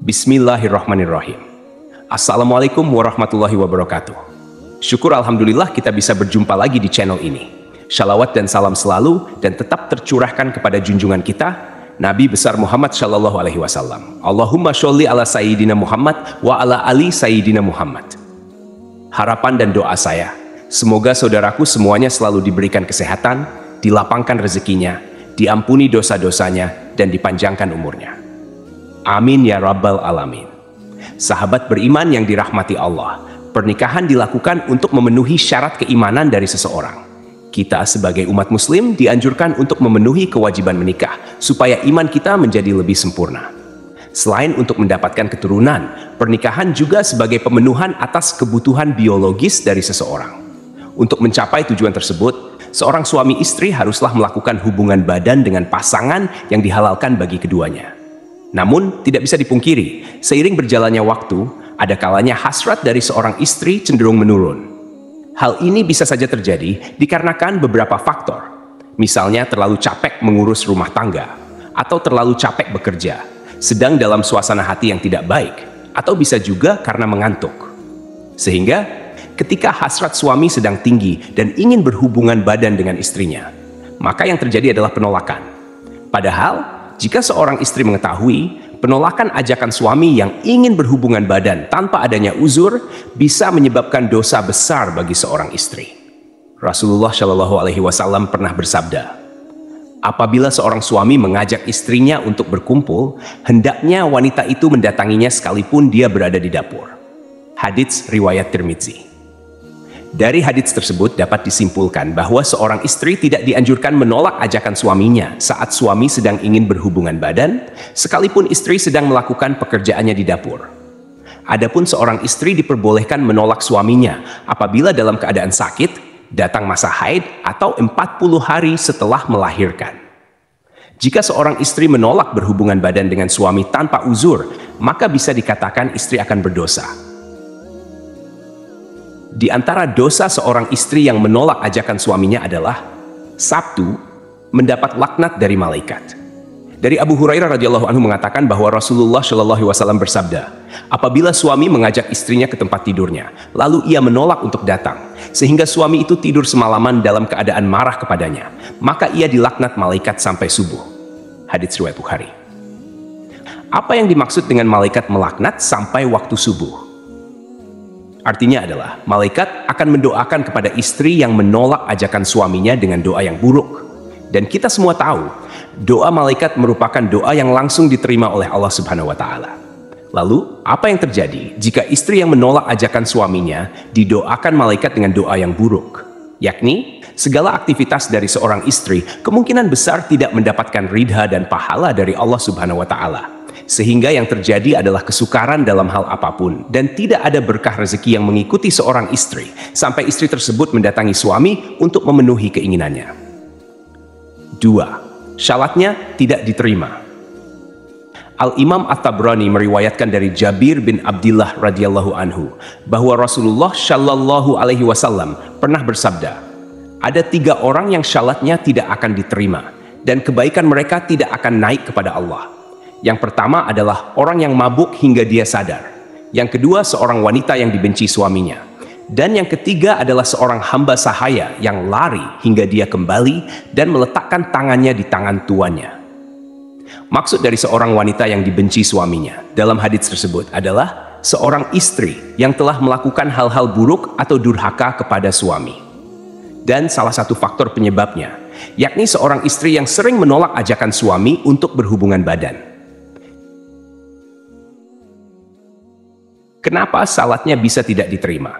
Bismillahirrahmanirrahim. Assalamualaikum warahmatullahi wabarakatuh. Syukur alhamdulillah kita bisa berjumpa lagi di channel ini. Shalawat dan salam selalu dan tetap tercurahkan kepada junjungan kita Nabi besar Muhammad Shallallahu Alaihi Wasallam. Allahumma sholli ala Sayyidina Muhammad wa ala ali Sayyidina Muhammad. Harapan dan doa saya, semoga saudaraku semuanya selalu diberikan kesehatan, dilapangkan rezekinya, diampuni dosa-dosanya, dan dipanjangkan umurnya. Amin ya Rabbal Alamin. Sahabat beriman yang dirahmati Allah, pernikahan dilakukan untuk memenuhi syarat keimanan dari seseorang. Kita sebagai umat muslim dianjurkan untuk memenuhi kewajiban menikah supaya iman kita menjadi lebih sempurna. Selain untuk mendapatkan keturunan, pernikahan juga sebagai pemenuhan atas kebutuhan biologis dari seseorang. Untuk mencapai tujuan tersebut, seorang suami istri haruslah melakukan hubungan badan dengan pasangan yang dihalalkan bagi keduanya. Namun, tidak bisa dipungkiri, seiring berjalannya waktu, ada kalanya hasrat dari seorang istri cenderung menurun. Hal ini bisa saja terjadi dikarenakan beberapa faktor. Misalnya terlalu capek mengurus rumah tangga, atau terlalu capek bekerja, sedang dalam suasana hati yang tidak baik, atau bisa juga karena mengantuk. Sehingga, ketika hasrat suami sedang tinggi dan ingin berhubungan badan dengan istrinya, maka yang terjadi adalah penolakan. Padahal, jika seorang istri mengetahui penolakan ajakan suami yang ingin berhubungan badan tanpa adanya uzur bisa menyebabkan dosa besar bagi seorang istri. Rasulullah Shallallahu Alaihi Wasallam pernah bersabda, apabila seorang suami mengajak istrinya untuk berkumpul, hendaknya wanita itu mendatanginya sekalipun dia berada di dapur. Hadits riwayat Tirmidzi. Dari hadits tersebut dapat disimpulkan bahwa seorang istri tidak dianjurkan menolak ajakan suaminya saat suami sedang ingin berhubungan badan, sekalipun istri sedang melakukan pekerjaannya di dapur. Adapun seorang istri diperbolehkan menolak suaminya apabila dalam keadaan sakit, datang masa haid, atau 40 hari setelah melahirkan. Jika seorang istri menolak berhubungan badan dengan suami tanpa uzur, maka bisa dikatakan istri akan berdosa. Di antara dosa seorang istri yang menolak ajakan suaminya adalah satu, mendapat laknat dari malaikat. Dari Abu Hurairah radhiyallahu anhu mengatakan bahwa Rasulullah shallallahu alaihi wasallam bersabda, apabila suami mengajak istrinya ke tempat tidurnya, lalu ia menolak untuk datang, sehingga suami itu tidur semalaman dalam keadaan marah kepadanya, maka ia dilaknat malaikat sampai subuh. Hadits riwayat Bukhari. Apa yang dimaksud dengan malaikat melaknat sampai waktu subuh? Artinya adalah, malaikat akan mendoakan kepada istri yang menolak ajakan suaminya dengan doa yang buruk. Dan kita semua tahu, doa malaikat merupakan doa yang langsung diterima oleh Allah Subhanahu wa Ta'ala. Lalu, apa yang terjadi jika istri yang menolak ajakan suaminya didoakan malaikat dengan doa yang buruk? Yakni, segala aktivitas dari seorang istri kemungkinan besar tidak mendapatkan ridha dan pahala dari Allah Subhanahu wa Ta'ala. Sehingga yang terjadi adalah kesukaran dalam hal apapun dan tidak ada berkah rezeki yang mengikuti seorang istri sampai istri tersebut mendatangi suami untuk memenuhi keinginannya. 2. Syalatnya tidak diterima. Al-Imam At-Tabrani meriwayatkan dari Jabir bin Abdillah radhiyallahu anhu bahwa Rasulullah Shallallahu Alaihi Wasallam pernah bersabda, ada 3 orang yang syalatnya tidak akan diterima dan kebaikan mereka tidak akan naik kepada Allah. Yang pertama adalah orang yang mabuk hingga dia sadar. Yang kedua, seorang wanita yang dibenci suaminya. Dan yang ketiga adalah seorang hamba sahaya yang lari hingga dia kembali dan meletakkan tangannya di tangan tuannya. Maksud dari seorang wanita yang dibenci suaminya dalam hadits tersebut adalah seorang istri yang telah melakukan hal-hal buruk atau durhaka kepada suami. Dan salah satu faktor penyebabnya, yakni seorang istri yang sering menolak ajakan suami untuk berhubungan badan. Kenapa salatnya bisa tidak diterima?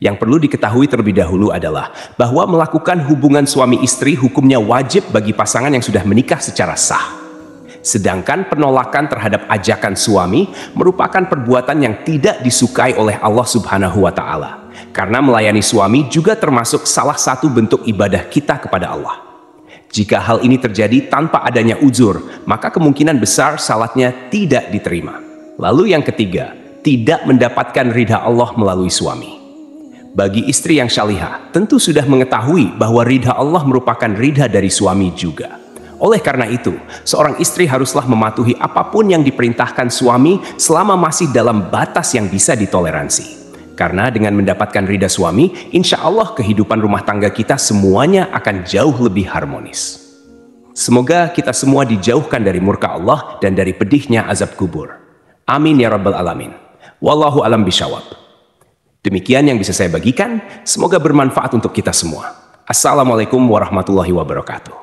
Yang perlu diketahui terlebih dahulu adalah bahwa melakukan hubungan suami istri hukumnya wajib bagi pasangan yang sudah menikah secara sah. Sedangkan penolakan terhadap ajakan suami merupakan perbuatan yang tidak disukai oleh Allah Subhanahu wa Ta'ala. Karena melayani suami juga termasuk salah satu bentuk ibadah kita kepada Allah. Jika hal ini terjadi tanpa adanya uzur, maka kemungkinan besar salatnya tidak diterima. Lalu yang ketiga, tidak mendapatkan ridha Allah melalui suami. Bagi istri yang syalihah, tentu sudah mengetahui bahwa ridha Allah merupakan ridha dari suami juga. Oleh karena itu, seorang istri haruslah mematuhi apapun yang diperintahkan suami selama masih dalam batas yang bisa ditoleransi. Karena dengan mendapatkan ridha suami, insya Allah kehidupan rumah tangga kita semuanya akan jauh lebih harmonis. Semoga kita semua dijauhkan dari murka Allah dan dari pedihnya azab kubur. Amin ya rabbal alamin. Wallahu alam bisyawab. Demikian yang bisa saya bagikan, semoga bermanfaat untuk kita semua. Assalamualaikum warahmatullahi wabarakatuh.